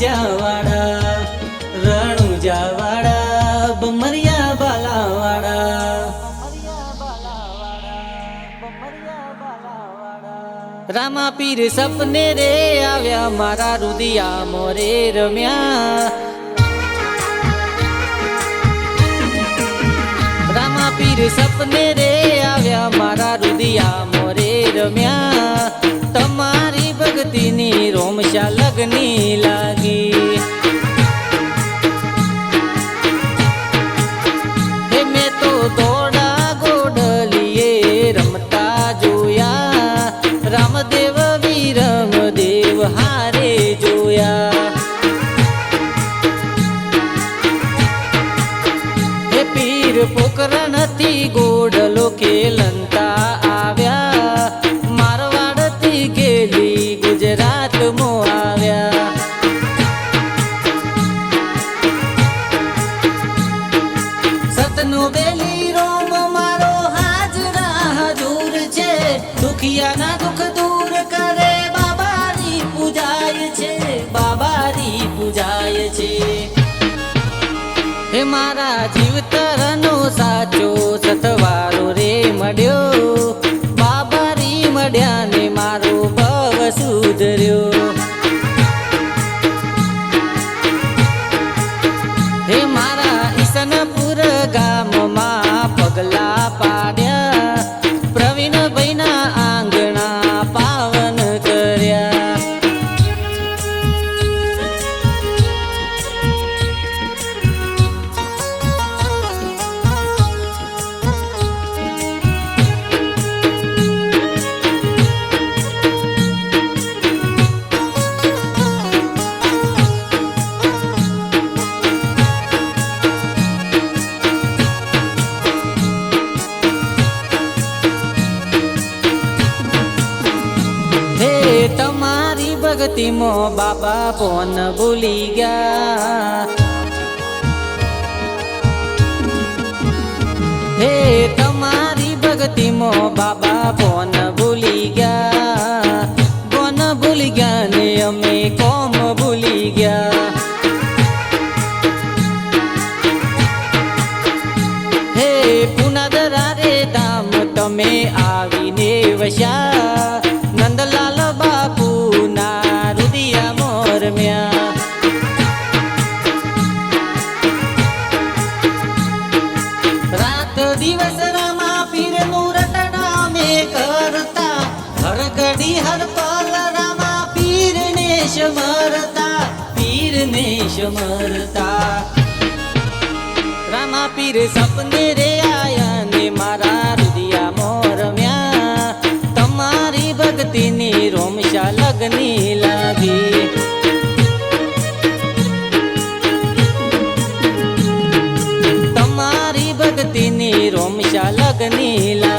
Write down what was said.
જાવાડા રણુજાવાડા બમરિયા બાલાવાડા રામા પીર સપને રે આવ્યા મારા રુદિયા મોરે રમ્યા રામા પીર સપને રે આવ્યા મારા રુદિયા મોરે રમ્યા તમારી ભક્તિની રોમશા લગની લાગી હે મેં તો દોડા ગોડલીએ રમતા જોયા રામદેવ વીરમદેવ હારે જોયા હે પીર પોકરણથી ગોડલો ખેલંતા આવ્યા મારવાડથી ગેલી ગુજરાતમાં આવ્યા સતનો બેલી રોમ મારો હાજરા હજૂર છે દુખિયાના દુઃખ દૂર કરે બાબારી પૂજાય છે બાબારી પૂજાય છે હે મારા જીવતરનો સાચો સતવારો રે મળ્યો બાબારી મળ્યા ને મારો ભવ સુધર્યો હે મારા ઈસનપુર ગામમાં પગલા પાડ્યા પ્રવીણભાઈના આંગણા પાવન કર્યા તમારી ભક્તિમાં બાબા પોન ભૂલી ગયા હે તમારી ભક્તિમાં બાબા પોન ભૂલી ગયા ને અમે કોમ ભૂલી ગયા હે પુનાદરા રે ધામ તમે આવીને વસ્યા નંદલાલ બાપુના રુદિયા મોરમ્યા રાત દિવસ રામા પીરનું રટણા મે કરતા હર ઘડી હર પલ રામા પીરને સમરતા રામા પીર સપને રે આયા ને મારા રુદિયા મોરમ્યા તમારી ભક્તિની રોમશા લગની લાગી તમારી ભક્તિની રોમશા લગની લાગી